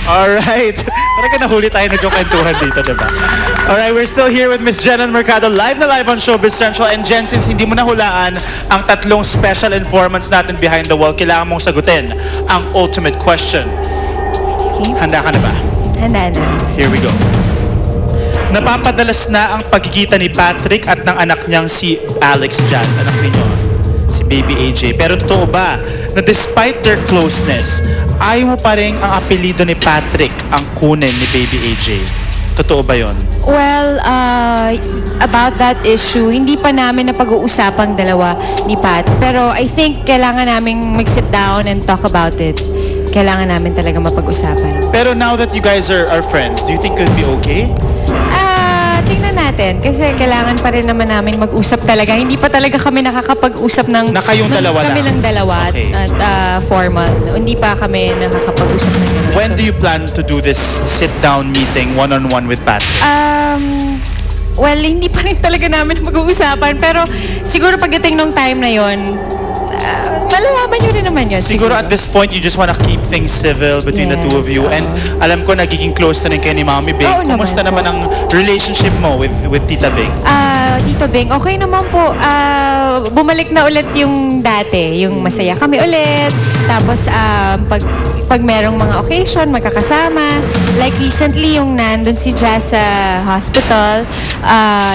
Alright. Talaga nahuli tayo na kwentuhan dito, diba? Alright, we're still here with Miss Jen Mercado, live na live on Showbiz Central. And Jen, since hindi mo nahulaan ang tatlong special informants natin behind the wall, kailangan mong sagutin ang ultimate question. Okay. Handa ka na ba? Handa na. Here we go. Napapadalas na ang pagkikita ni Patrick at ng anak niyang si Alex Jazz, anak ninyo, si Baby AJ. Pero totoo ba na despite their closeness, ayaw mo pa rin ang apelido ni Patrick ang kunin ni Baby AJ? Totoo ba yon? Well, about that issue, hindi pa namin napag-uusapang dalawa ni Pat. Pero I think kailangan naming mag-sit down and talk about it. Kailangan namin talaga mapag-usapan. Pero now that you guys are friends, do you think it would be okay? Tingnan natin. Kasi kailangan pa rin naman namin mag-usap talaga. Hindi pa talaga kami nakakapag-usap ng... Na kayong dalawa kami lang dalawa Okay. at formal. Hindi pa kami nakakapag-usap ng gano'n. When do you plan to do this sit-down meeting one-on-one with Patrick? Well, hindi pa rin talaga namin mag-uusapan. Pero siguro pagdating nung time na yon, malalaman nyo rin naman yun. Siguro at this point, you just wanna keep things civil between the two of you. And alam ko, nagiging close na rin kayo ni Mami Bing. Oo Kumusta naman naman ang relationship mo with Tita Bing? Tita Bing, okay naman po. Bumalik na ulit yung dati. Yung masaya kami ulit. Tapos, pag merong mga occasion, magkakasama. Like recently, yung nandun si Jazz sa hospital.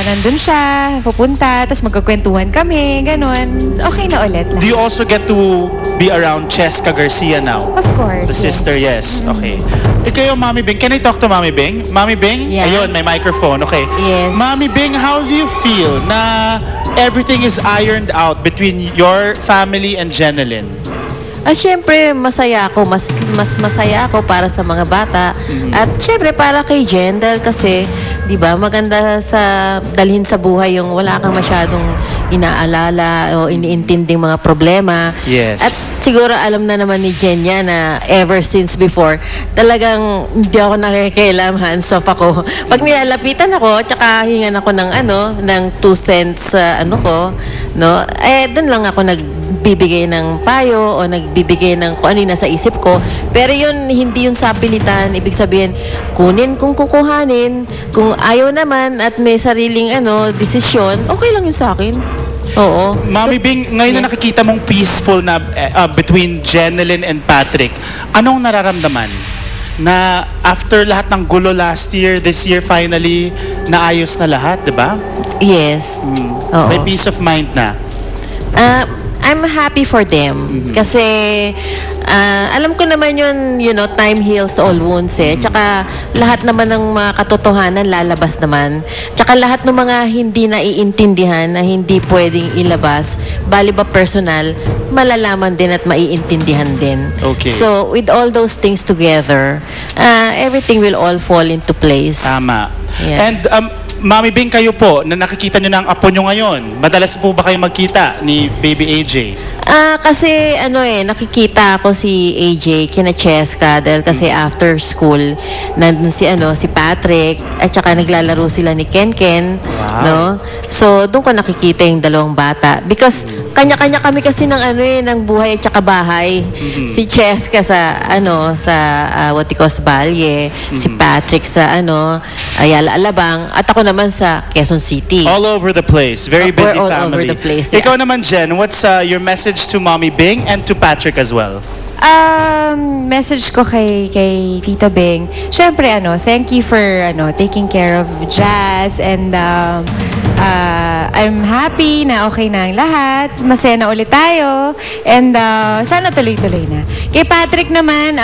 Nandun siya, pupunta, tapos magkakwentuhan kami, ganun. Okay na ulit. Do you also get to be around Cheska Garcia now? Of course, The sister, yes. Okay. Kayo, Mami Bing. Can I talk to Mami Bing? Mami Bing? Yeah. Ayun, may microphone. Okay. Yes. Mami Bing, how do you feel na everything is ironed out between your family and Jenilyn? Siyempre, masaya ako. Mas masaya ako para sa mga bata. At siyempre, para kay Jen, dahil kasi, di ba, maganda sa dalhin sa buhay yung wala kang masyadong inaalala o iniintinding mga problema. Yes. At siguro alam na naman ni Jen yan na ever since before, talagang hindi ako nakikialam, hands off ako. Pag nilalapitan ako, tsaka hingan ako ng 2 cents sa doon lang ako nagbibigay ng payo o nagbibigay ng kung ano yung nasa isip ko. Pero yun, hindi yung sapilitan. Ibig sabihin, kunin kung kukuhanin. Kung ayaw naman at may sariling desisyon, okay lang yun sa akin. Oo. Mami Bing, ngayon na nakikita mong peaceful na between Jenilyn and Patrick, anong nararamdaman? Na after lahat ng gulo last year, this year finally, naayos na lahat, di ba? Yes. Oo. May peace of mind na. I'm happy for them. Kasi, alam ko naman yun, time heals all wounds eh. Tsaka, lahat naman ng mga katotohanan lalabas naman. Tsaka, lahat ng mga hindi naiintindihan na hindi pwedeng ilabas, bali ba personal, malalaman din at maiintindihan din. Okay. So, with all those things together, everything will all fall into place. Tama. Yeah. And, Mami Bing, kayo po, na nakikita nyo ng apo nyo ngayon, madalas po ba kayo magkita ni Baby AJ? Kasi nakikita ako si AJ kina Cheska dahil kasi after school nandun si Patrick at saka naglalaro sila ni Ken. Wow. No? So doon ko nakikita yung dalawang bata because kanya-kanya kami kasi ng buhay at saka bahay. Si Cheska sa Waticos Valle, si Patrick sa Ayala Alabang at ako naman sa Quezon City. All over the place. Very We're busy all family. over the place, yeah. Ikaw naman, Jen, what's your message to Mommy Bing and to Patrick as well? Message ko kay Tita Bing. Syempre, thank you for taking care of Jazz and I'm happy na okay na ang lahat. Masaya na ulit tayo. And sana tuloy-tuloy na. Kay Patrick naman,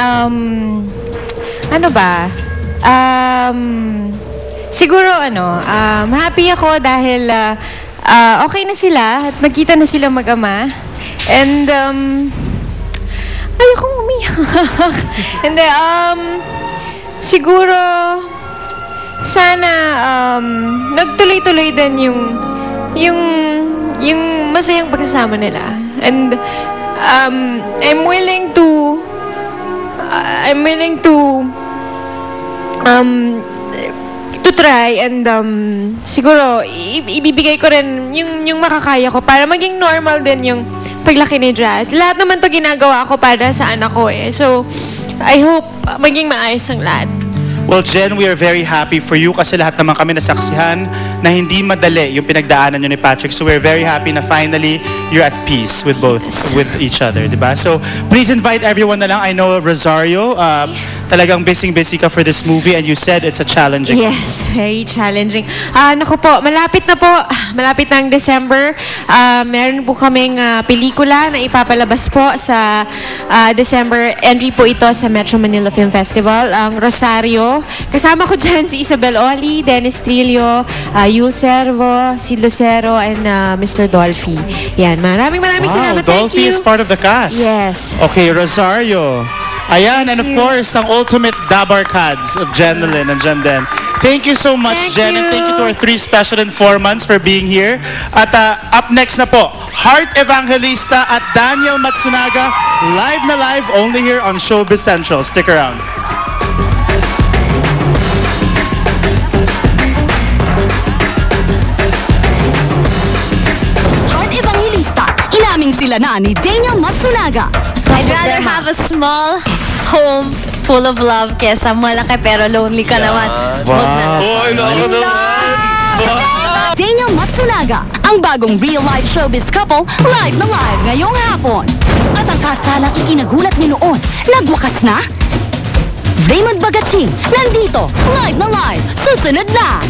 siguro happy ako dahil okay na sila at nagkita na sila mag-ama. And ayokong umiyak. Hindi, siguro sana nagtuloy-tuloy din yung masayang pagsasama nila. And I'm willing to try and siguro ibibigay ko rin yung makakaya ko para maging normal din yung paglaki ni Jazz. Lahat naman to ginagawa ko para sa anak ko eh. So I hope maging maayos ang lahat. Well, Jen, we are very happy for you kasi lahat naman kami nasaksihan na hindi madali yung pinagdaanan nyo ni Patrick. So we're very happy na finally you're at peace with with each other, di ba? So please invite everyone na lang. I know Rosario, talagang busy ka for this movie and you said it's a challenging. Yes, very challenging. Naku po, malapit na po. Malapit na ang December. Meron po kaming pelikula na ipapalabas po sa December. Entry po ito sa Metro Manila Film Festival. Ang Rosario. Kasama ko dyan si Isabel Oli, Dennis Trillo, Yul Servo, si Lucero, and Mr. Dolphy. Yan, maraming salamat. Thank Dolphy you. is part of the cast. Yes. Okay, Rosario. Ayan, and of course, ang ultimate Dabarkads of Jenilyn and Jen. Thank you so much, Thank Jen, and you. thank you to our 3 special informants for being here. At up next na po, Heart Evangelista at Daniel Matsunaga, live na live, only here on Showbiz Central. Stick around. Heart Evangelista, inaming sila na ni Daniel Matsunaga. I'd rather have a small home full of love kesa malaki pero lonely ka naman. Wag na lang. Daniel Matsunaga, ang bagong real-life showbiz couple, live na live ngayong hapon. At ang kasalang ikinagulat niyo noon, nagwakas na? Raymond Bagaching, nandito, live na live, susunod na!